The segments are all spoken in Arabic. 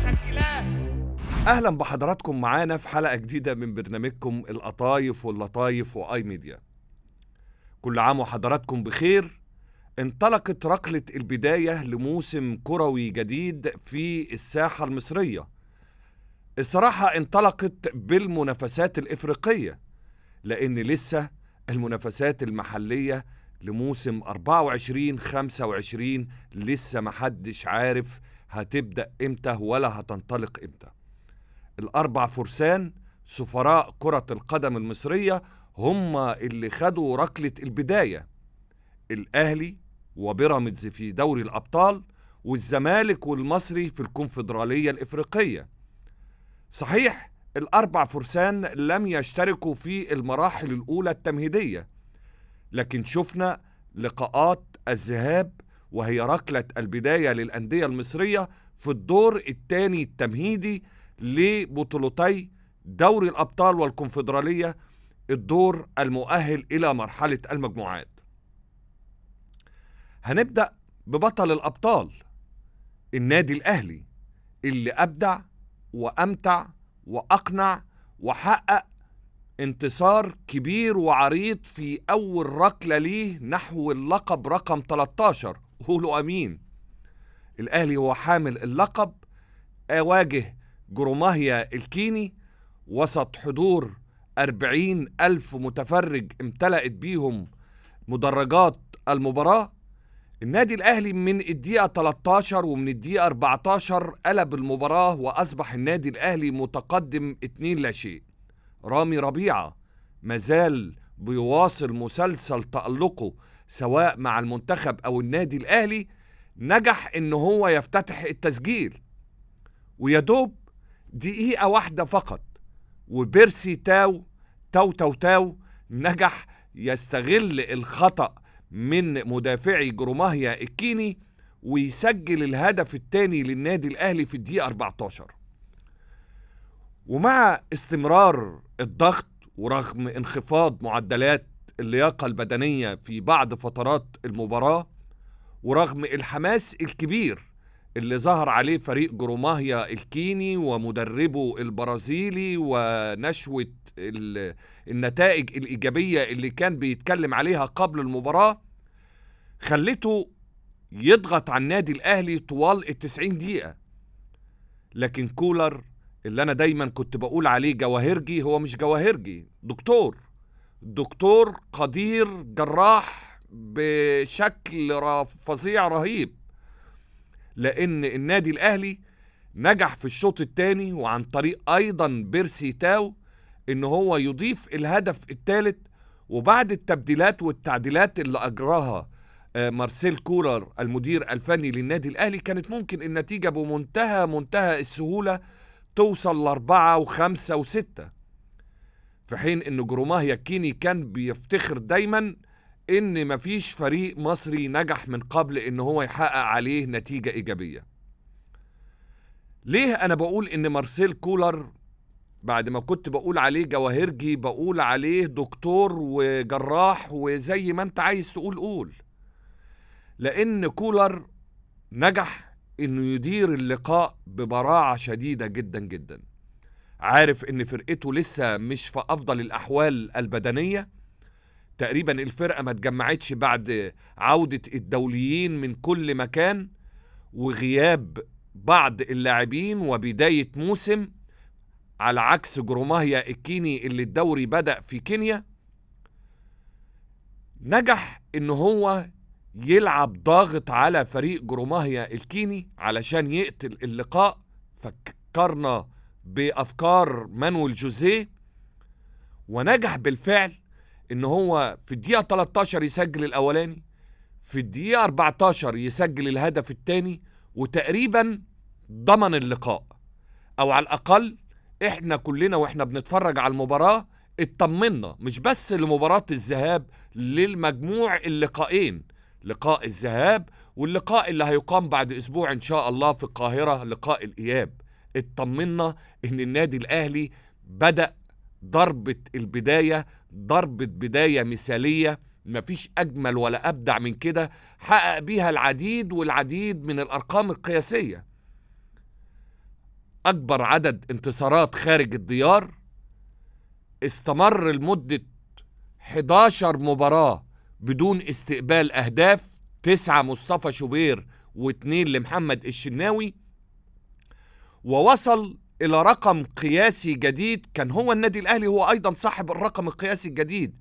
مسكلات. أهلا بحضراتكم معانا في حلقة جديدة من برنامجكم القطايف واللطايف وآي ميديا. كل عام وحضراتكم بخير. انطلقت ركلة البداية لموسم كروي جديد في الساحة المصرية. الصراحة انطلقت بالمنافسات الإفريقية، لأن لسه المنافسات المحلية لموسم 24-25 لسه محدش عارف هتبدأ امتى ولا هتنطلق امتى. الأربع فرسان سفراء كرة القدم المصرية هم اللي خدوا ركلة البداية: الأهلي وبيراميدز في دوري الأبطال، والزمالك والمصري في الكونفدرالية الإفريقية. صحيح الأربع فرسان لم يشتركوا في المراحل الأولى التمهيدية، لكن شفنا لقاءات الذهاب وهي ركلة البداية للأندية المصرية في الدور الثاني التمهيدي لبطولتي دوري الأبطال والكونفدرالية، الدور المؤهل إلى مرحلة المجموعات. هنبدأ ببطل الأبطال النادي الأهلي، اللي أبدع وأمتع وأقنع وحقق انتصار كبير وعريض في أول ركلة ليه نحو اللقب رقم 13. قولوا أمين. الأهلي هو حامل اللقب، واجه جروماهيا الكيني وسط حضور 40,000 متفرج امتلأت بيهم مدرجات المباراة. النادي الأهلي من الدقيقة 13 ومن الدقيقة 14 قلب المباراة وأصبح النادي الأهلي متقدم 2-0. رامي ربيعة مازال بيواصل مسلسل تألقه سواء مع المنتخب أو النادي الأهلي، نجح إن هو يفتتح التسجيل ويدوب دقيقة واحدة فقط، وبيرسي تاو نجح يستغل الخطأ من مدافعي جروماهيا الكيني ويسجل الهدف الثاني للنادي الأهلي في الدقيقة 14. ومع استمرار الضغط ورغم انخفاض معدلات اللياقة البدنية في بعض فترات المباراة، ورغم الحماس الكبير اللي ظهر عليه فريق جروماهيا الكيني ومدربه البرازيلي ونشوة النتائج الإيجابية اللي كان بيتكلم عليها قبل المباراة، خلته يضغط على النادي الأهلي طوال 90 دقيقة. لكن كولر اللي أنا دايما كنت بقول عليه جواهرجي، هو مش جواهرجي، دكتور قدير جراح بشكل فظيع رهيب، لأن النادي الأهلي نجح في الشوط الثاني وعن طريق أيضا بيرسي تاو إن هو يضيف الهدف الثالث. وبعد التبديلات والتعديلات اللي أجراها مارسيل كولر المدير الفني للنادي الأهلي، كانت ممكن النتيجة بمنتهى السهولة توصل ل4 و5 و6، في حين إن جروماهيا الكيني كان بيفتخر دايما إن مفيش فريق مصري نجح من قبل إن هو يحقق عليه نتيجة إيجابية. ليه أنا بقول إن مارسيل كولر بعد ما كنت بقول عليه جواهرجي بقول عليه دكتور وجراح وزي ما أنت عايز تقول؟ لأن كولر نجح إنه يدير اللقاء ببراعة شديدة جدا جدا. عارف إن فرقته لسه مش في أفضل الأحوال البدنية، تقريبا الفرقة ما اتجمعتش بعد عودة الدوليين من كل مكان وغياب بعض اللاعبين وبداية موسم، على عكس جروماهيا الكيني اللي الدوري بدأ في كينيا. نجح إن هو يلعب ضاغط على فريق جروماهيا الكيني علشان يقتل اللقاء. فكرنا بأفكار مانويل جوزيه، ونجح بالفعل إن هو في الدقيقة 13 يسجل الأولاني، في الدقيقة 14 يسجل الهدف الثاني، وتقريبا ضمن اللقاء، أو على الأقل إحنا كلنا وإحنا بنتفرج على المباراة اطمنا مش بس لمباراة الذهاب، للمجموع اللقاءين، لقاء الذهاب واللقاء اللي هيقام بعد أسبوع إن شاء الله في القاهرة لقاء الإياب. اطمنا إن النادي الأهلي بدأ ضربة بداية مثالية، مفيش أجمل ولا أبدع من كده، حقق بيها العديد والعديد من الأرقام القياسية. أكبر عدد انتصارات خارج الديار، استمر لمدة 11 مباراة بدون استقبال أهداف، 9 مصطفى شوبير و2 لمحمد الشناوي، ووصل إلى رقم قياسي جديد. كان هو النادي الأهلي هو أيضا صاحب الرقم القياسي الجديد،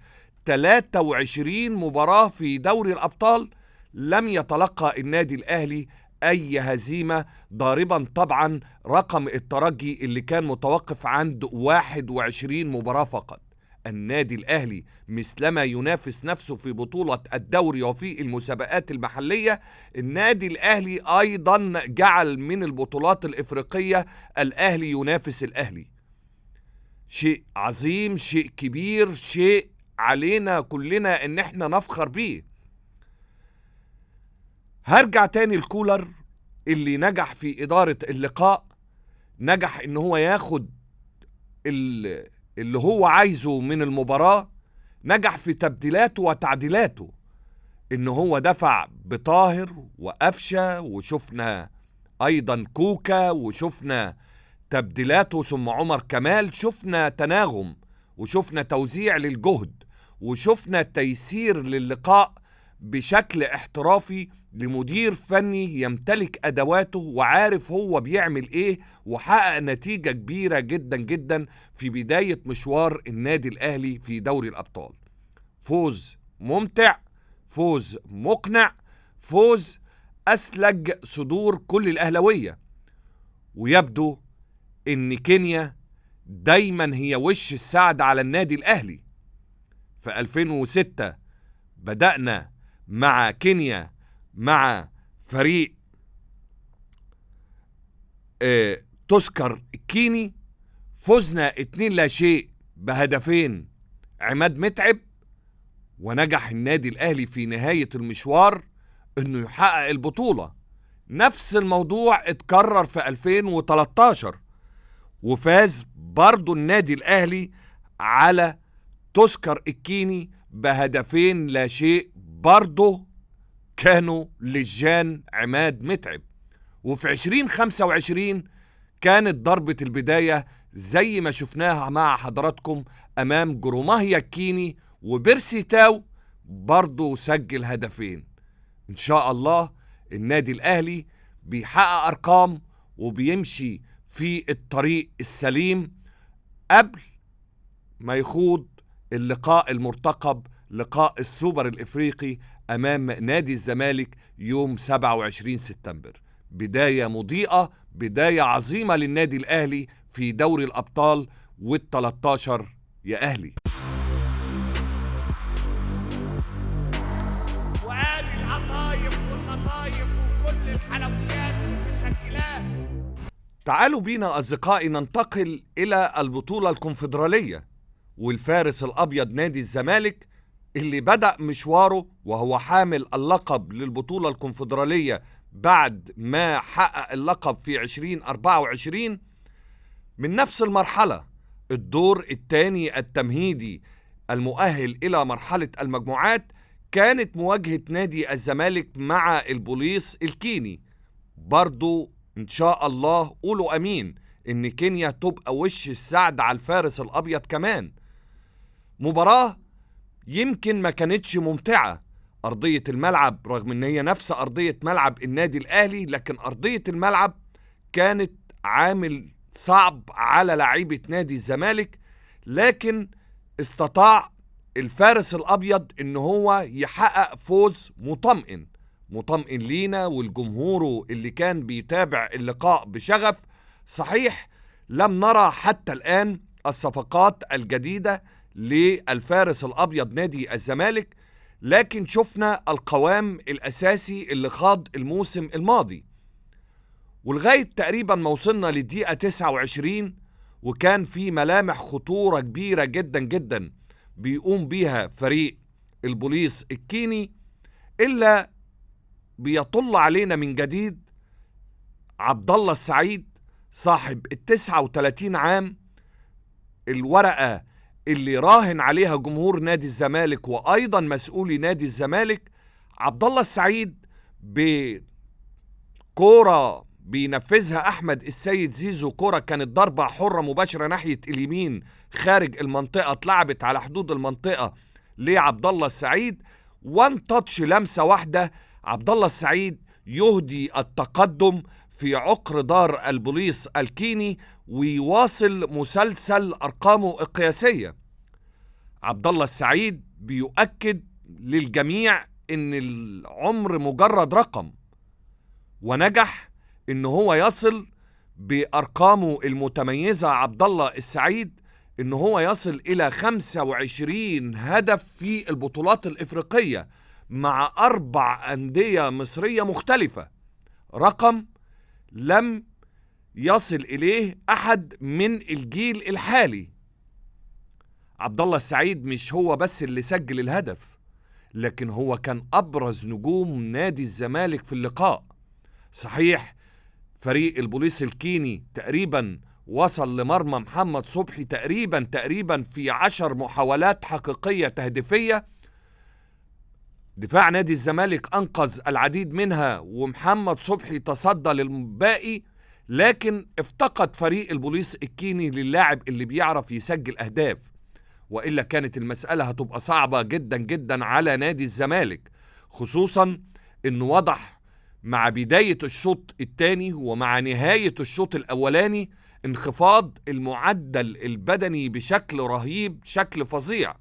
23 مباراة في دوري الأبطال لم يتلقى النادي الأهلي أي هزيمة، ضاربا طبعا رقم الترجي اللي كان متوقف عند 21 مباراة فقط. النادي الأهلي مثلما ينافس نفسه في بطولة الدوري وفي المسابقات المحلية، النادي الأهلي أيضا جعل من البطولات الإفريقية الأهلي ينافس الأهلي. شيء عظيم، شيء كبير، شيء علينا كلنا ان احنا نفخر بيه. هرجع تاني الكولر اللي نجح في إدارة اللقاء، نجح ان هو ياخد اللي هو عايزه من المباراة، نجح في تبديلاته وتعديلاته، ان هو دفع بطاهر وقفشة، وشفنا ايضا كوكا، وشفنا تبديلاته ثم عمر كمال، شفنا تناغم وشفنا توزيع للجهد وشفنا تيسير للقاء بشكل احترافي لمدير فني يمتلك أدواته وعارف هو بيعمل ايه، وحقق نتيجة كبيرة جدا جدا في بداية مشوار النادي الأهلي في دوري الأبطال. فوز ممتع، فوز مقنع، فوز أسلج صدور كل الأهلوية. ويبدو ان كينيا دايما هي وش السعد على النادي الأهلي. في 2006 بدأنا مع كينيا مع فريق تذكر الكيني، فزنا 2-0 بهدفين عماد متعب، ونجح النادي الأهلي في نهاية المشوار انه يحقق البطولة. نفس الموضوع اتكرر في 2013 وفاز برضو النادي الأهلي على تذكر الكيني ب2-0 برضو كانوا لجان عماد متعب. وفي 2025 كانت ضربة البداية زي ما شفناها مع حضراتكم أمام جروماهيا الكيني، وبيرسي تاو برضو سجل هدفين. إن شاء الله النادي الأهلي بيحقق أرقام وبيمشي في الطريق السليم قبل ما يخوض اللقاء المرتقب، لقاء السوبر الإفريقي أمام نادي الزمالك يوم 27 سبتمبر. بداية مضيئة، بداية عظيمة للنادي الأهلي في دوري الأبطال وال13 يا أهلي. وادي القطايف واللطايف وكل الحلويات والمشكلات. تعالوا بينا أصدقائي ننتقل إلى البطولة الكونفدرالية، والفارس الأبيض نادي الزمالك اللي بدأ مشواره وهو حامل اللقب للبطولة الكونفدرالية بعد ما حقق اللقب في 2024 من نفس المرحلة، الدور الثاني التمهيدي المؤهل إلى مرحلة المجموعات. كانت مواجهة نادي الزمالك مع البوليس الكيني. برضو إن شاء الله قولوا أمين إن كينيا تبقى وش السعد على الفارس الأبيض كمان. مباراة يمكن ما كانتش ممتعة، أرضية الملعب رغم إن هي نفس أرضية ملعب النادي الأهلي، لكن أرضية الملعب كانت عامل صعب على لاعيبة نادي الزمالك، لكن استطاع الفارس الأبيض إن هو يحقق فوز مطمئن لينا والجمهور اللي كان بيتابع اللقاء بشغف. صحيح لم نرى حتى الآن الصفقات الجديدة للفارس الأبيض نادي الزمالك، لكن شفنا القوام الأساسي اللي خاض الموسم الماضي، ولغاية تقريبا ما وصلنا للدقيقة 29 وكان في ملامح خطورة كبيرة جدا جدا بيقوم بيها فريق البوليس الكيني، إلا بيطل علينا من جديد عبد الله السعيد صاحب 39 عام، الورقة اللي راهن عليها جمهور نادي الزمالك وأيضا مسؤولي نادي الزمالك. عبد الله السعيد بكورة بينفذها أحمد السيد زيزو كرة كانت ضربة حرة مباشرة ناحية اليمين خارج المنطقة، اتلعبت على حدود المنطقة لعبد الله السعيد، وان تاتش لمسة واحدة عبد الله السعيد يهدي التقدم في عقر دار البوليس الكيني ويواصل مسلسل أرقامه القياسية. عبد الله السعيد بيؤكد للجميع ان العمر مجرد رقم، ونجح ان هو يصل بارقامه المتميزة عبد الله السعيد ان هو يصل الى 25 هدف في البطولات الافريقية مع 4 أندية مصرية مختلفة، رقم لم يصل اليه احد من الجيل الحالي. عبد الله السعيد مش هو بس اللي سجل الهدف، لكن هو كان ابرز نجوم نادي الزمالك في اللقاء. صحيح فريق البوليس الكيني تقريبا وصل لمرمى محمد صبحي تقريبا في 10 محاولات حقيقية تهديفية، دفاع نادي الزمالك أنقذ العديد منها ومحمد صبحي تصدى للباقي، لكن افتقد فريق البوليس الكيني للاعب اللي بيعرف يسجل أهداف، وإلا كانت المسألة هتبقى صعبة جدا جدا على نادي الزمالك، خصوصا إنه وضح مع بداية الشوط الثاني ومع نهاية الشوط الأولاني انخفاض المعدل البدني بشكل رهيب، شكل فظيع،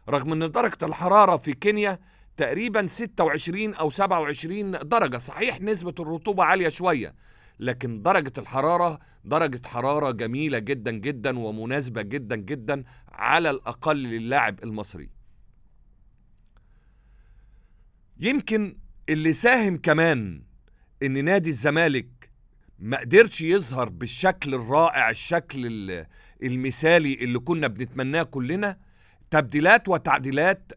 رغم ان درجة الحرارة في كينيا تقريبا 26 أو 27 درجة. صحيح نسبة الرطوبة عالية شوية، لكن درجة حرارة جميلة جدا جدا ومناسبة جدا جدا على الأقل للاعب المصري. يمكن اللي ساهم كمان ان نادي الزمالك ما قدرش يظهر بالشكل الرائع، الشكل المثالي اللي كنا بنتمناه كلنا، تبديلات وتعديلات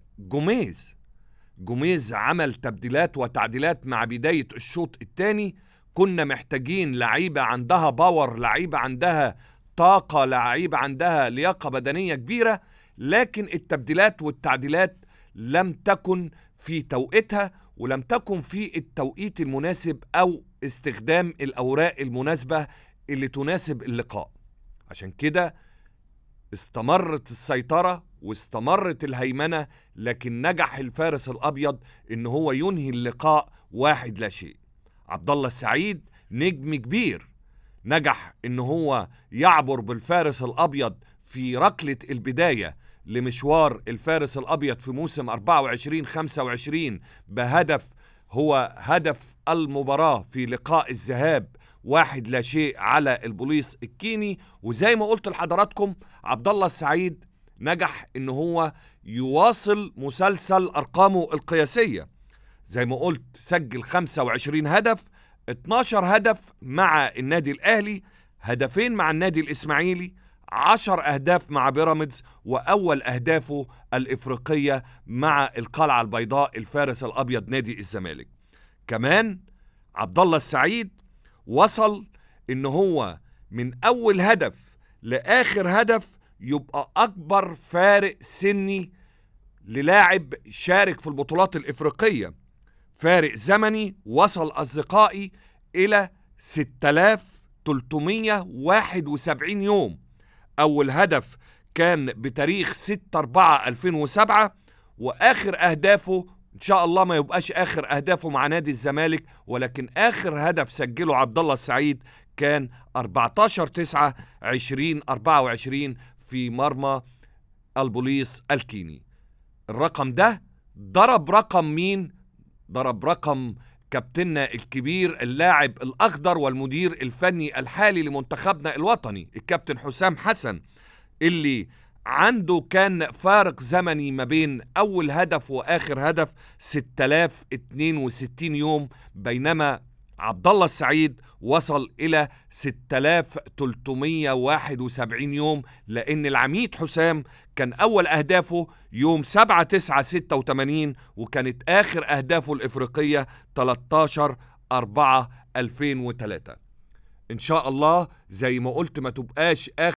جوميز عمل تبديلات وتعديلات مع بداية الشوط الثاني. كنا محتاجين لعيبة عندها باور، لعيبة عندها طاقة، لعيبة عندها لياقة بدنية كبيرة، لكن التبديلات والتعديلات لم تكن في توقيتها ولم تكن في التوقيت المناسب أو استخدام الأوراق المناسبة اللي تناسب اللقاء. عشان كده استمرت السيطرة واستمرت الهيمنة، لكن نجح الفارس الأبيض إن هو ينهي اللقاء 1-0. عبد الله السعيد نجم كبير نجح إن هو يعبر بالفارس الأبيض في ركلة البداية لمشوار الفارس الأبيض في موسم 24-25 بهدف هو هدف المباراة في لقاء الذهاب 1-0 على البوليس الكيني. وزي ما قلت لحضراتكم عبد الله السعيد نجح ان هو يواصل مسلسل ارقامه القياسية، زي ما قلت سجل 25 هدف، 12 هدف مع النادي الاهلي، هدفين مع النادي الاسماعيلي، 10 اهداف مع بيراميدز، واول اهدافه الافريقية مع القلعة البيضاء الفارس الابيض نادي الزمالك. كمان عبد الله السعيد وصل ان هو من اول هدف لاخر هدف يبقى اكبر فارق سني للاعب شارك في البطولات الافريقية، فارق زمني وصل اصدقائي الى 6371 يوم. اول هدف كان بتاريخ 6/4/2007، واخر اهدافه ان شاء الله ما يبقاش اخر اهدافه مع نادي الزمالك، ولكن اخر هدف سجله عبد الله السعيد كان 14/9/2024 في مرمى البوليس الكيني. الرقم ده ضرب رقم مين؟ ضرب رقم كابتننا الكبير اللاعب الاخضر والمدير الفني الحالي لمنتخبنا الوطني الكابتن حسام حسن، اللي عنده كان فارق زمني ما بين أول هدف وآخر هدف 6062 يوم، بينما عبد الله السعيد وصل إلى 6371 يوم، لأن العميد حسام كان أول أهدافه يوم 7/9/86، وكانت آخر أهدافه الإفريقية 13/4/2003. إن شاء الله زي ما قلت ما تبقاش آخر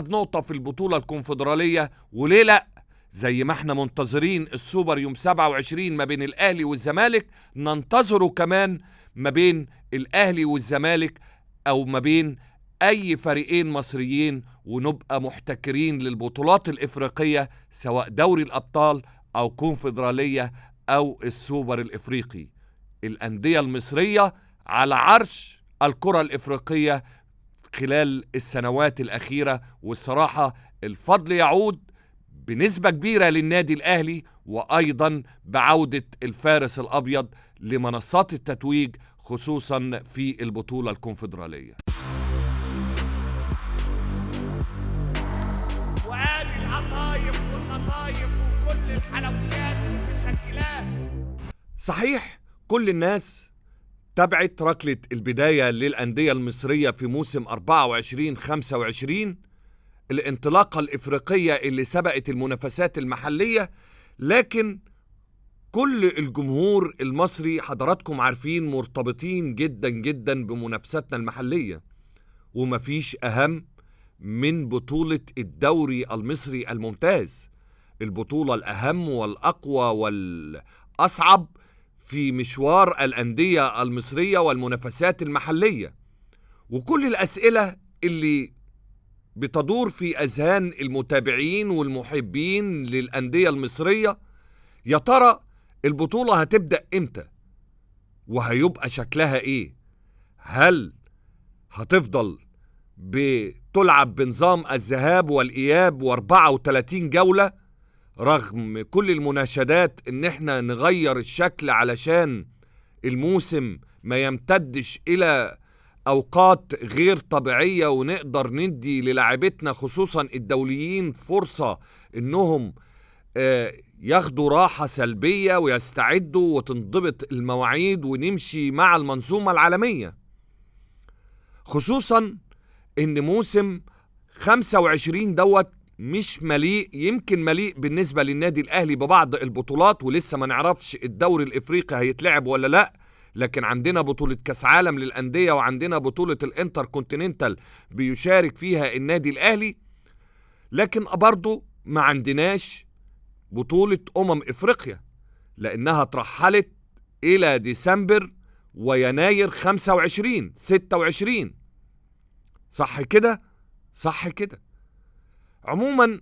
نقطة في البطولة الكونفدرالية، وليه لأ؟ زي ما احنا منتظرين السوبر يوم 27 ما بين الأهلي والزمالك، ننتظره كمان ما بين الأهلي والزمالك أو ما بين أي فريقين مصريين، ونبقى محتكرين للبطولات الإفريقية سواء دوري الأبطال أو كونفدرالية أو السوبر الإفريقي. الأندية المصرية على عرش الكرة الإفريقية خلال السنوات الأخيرة، والصراحة الفضل يعود بنسبة كبيرة للنادي الأهلي، وأيضا بعودة الفارس الأبيض لمنصات التتويج خصوصا في البطولة الكونفدرالية. وادي القطايف واللطايف وكل الحلويات مسجلات. صحيح كل الناس تابعت ركلة البداية للأندية المصرية في موسم 24-25، الانطلاقة الإفريقية اللي سبقت المنافسات المحلية، لكن كل الجمهور المصري حضراتكم عارفين مرتبطين جدا جدا بمنافساتنا المحلية، ومفيش أهم من بطولة الدوري المصري الممتاز، البطولة الأهم والأقوى والأصعب في مشوار الأندية المصرية والمنافسات المحلية. وكل الأسئلة اللي بتدور في أذهان المتابعين والمحبين للأندية المصرية، يا ترى البطولة هتبدأ إمتى؟ وهيبقى شكلها إيه؟ هل هتفضل بتلعب بنظام الذهاب والإياب و34 جولة رغم كل المناشدات إن احنا نغير الشكل علشان الموسم ما يمتدش إلى أوقات غير طبيعية، ونقدر ندي للاعبتنا خصوصا الدوليين فرصة إنهم ياخدوا راحة سلبية ويستعدوا وتنضبط المواعيد ونمشي مع المنظومة العالمية، خصوصا إن موسم 25 دوت مش مليء، يمكن مليء بالنسبة للنادي الأهلي ببعض البطولات، ولسه ما نعرفش الدوري الإفريقي هيتلعب ولا لأ، لكن عندنا بطولة كاس عالم للأندية وعندنا بطولة الانتر كونتيننتال بيشارك فيها النادي الأهلي، لكن برضو ما عندناش بطولة إفريقيا لأنها ترحلت إلى ديسمبر ويناير 26. صح كده؟ صح كده. عموما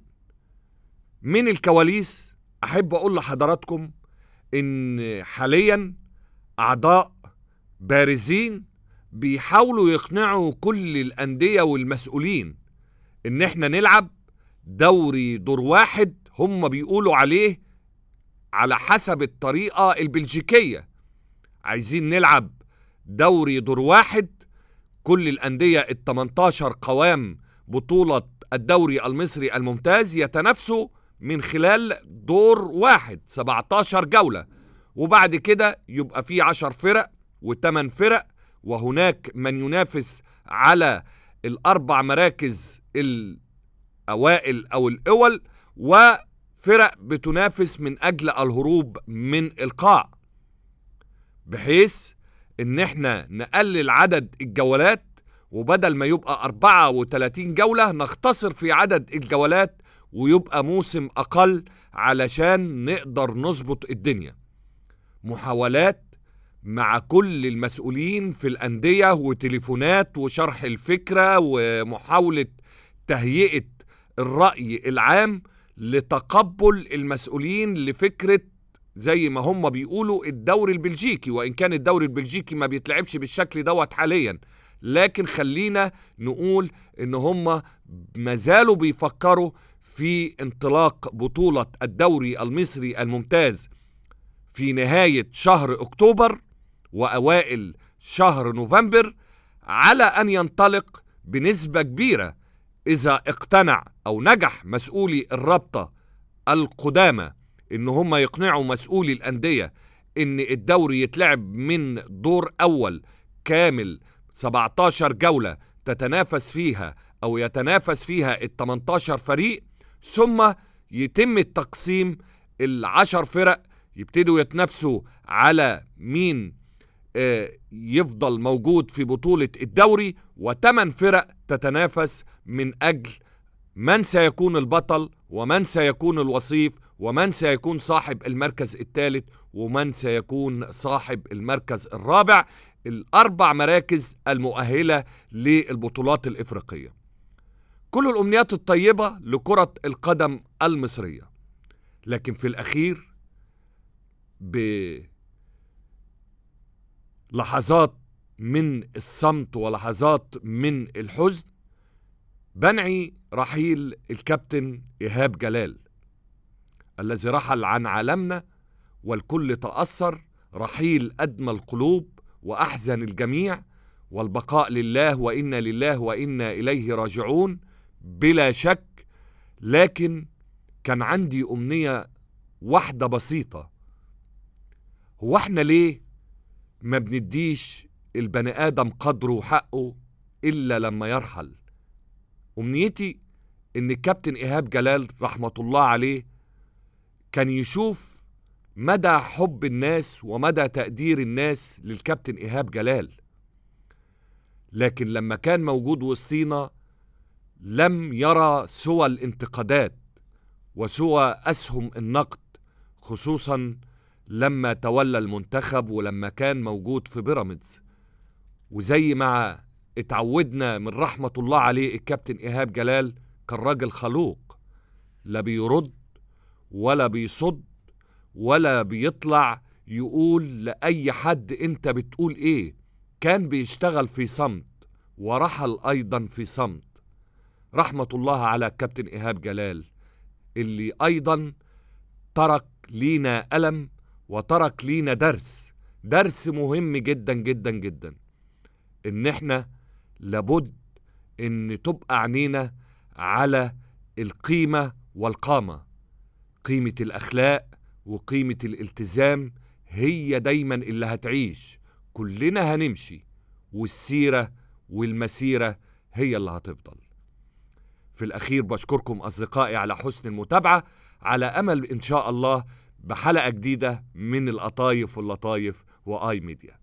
من الكواليس أحب أقول لحضراتكم إن حاليا أعضاء بارزين بيحاولوا يقنعوا كل الأندية والمسؤولين إن احنا نلعب دوري دور واحد، هم بيقولوا عليه على حسب الطريقة البلجيكية، عايزين نلعب دوري دور واحد، كل الأندية ال18 قوام بطولة الدوري المصري الممتاز يتنافسوا من خلال دور واحد 17 جولة، وبعد كده يبقى فيه 10 فرق و8 فرق، وهناك من ينافس على الأربع مراكز الأوائل أو الأول، وفرق بتنافس من أجل الهروب من القاع، بحيث إن احنا نقلل عدد الجولات، وبدل ما يبقى 34 جولة نختصر في عدد الجولات ويبقى موسم أقل علشان نقدر نظبط الدنيا. محاولات مع كل المسؤولين في الأندية وتليفونات وشرح الفكرة ومحاولة تهيئة الرأي العام لتقبل المسؤولين لفكرة زي ما هم بيقولوا الدوري البلجيكي، وإن كان الدوري البلجيكي ما بيتلعبش بالشكل دوت حاليا، لكن خلينا نقول إن هم مازالوا بيفكروا في انطلاق بطولة الدوري المصري الممتاز في نهاية شهر أكتوبر وأوائل شهر نوفمبر، على أن ينطلق بنسبة كبيرة إذا اقتنع أو نجح مسؤولي الرابطة القدامى إن هم يقنعوا مسؤولي الأندية إن الدوري يتلعب من دور أول كامل 17 جولة تتنافس فيها أو يتنافس فيها ال18 فريق، ثم يتم التقسيم ال10 فرق يبتدوا يتنافسوا على مين يفضل موجود في بطولة الدوري، و8 فرق تتنافس من أجل من سيكون البطل ومن سيكون الوصيف ومن سيكون صاحب المركز الثالث ومن سيكون صاحب المركز الرابع، ال4 مراكز المؤهلة للبطولات الإفريقية. كل الأمنيات الطيبة لكرة القدم المصرية، لكن في الأخير بلحظات من الصمت ولحظات من الحزن بنعي رحيل الكابتن إيهاب جلال الذي رحل عن عالمنا، والكل تأثر. رحيل أدمى القلوب وأحزن الجميع، والبقاء لله وإنا لله وإنا إليه راجعون بلا شك. لكن كان عندي أمنية واحدة بسيطة، هو احنا ليه ما بنديش البني آدم قدره وحقه إلا لما يرحل؟ أمنيتي إن الكابتن إيهاب جلال رحمة الله عليه كان يشوف مدى حب الناس ومدى تقدير الناس للكابتن إيهاب جلال، لكن لما كان موجود وسطينا لم يرى سوى الانتقادات وسوى أسهم النقد، خصوصا لما تولى المنتخب ولما كان موجود في بيراميدز. وزي ما اتعودنا من رحمة الله عليه الكابتن إيهاب جلال كان راجل خلوق، لا بيرد ولا بيصد ولا بيطلع يقول لأي حد انت بتقول ايه، كان بيشتغل في صمت ورحل ايضا في صمت. رحمة الله على كابتن إيهاب جلال اللي ايضا ترك لينا ألم وترك لينا درس مهم جدا جدا جدا، ان احنا لابد ان تبقى عينينا على القيمة والقامة. قيمة الأخلاق وقيمة الالتزام هي دايما اللي هتعيش، كلنا هنمشي والسيرة والمسيرة هي اللي هتفضل. في الأخير بشكركم أصدقائي على حسن المتابعة، على أمل إن شاء الله بحلقة جديدة من القطايف واللطايف وآي ميديا.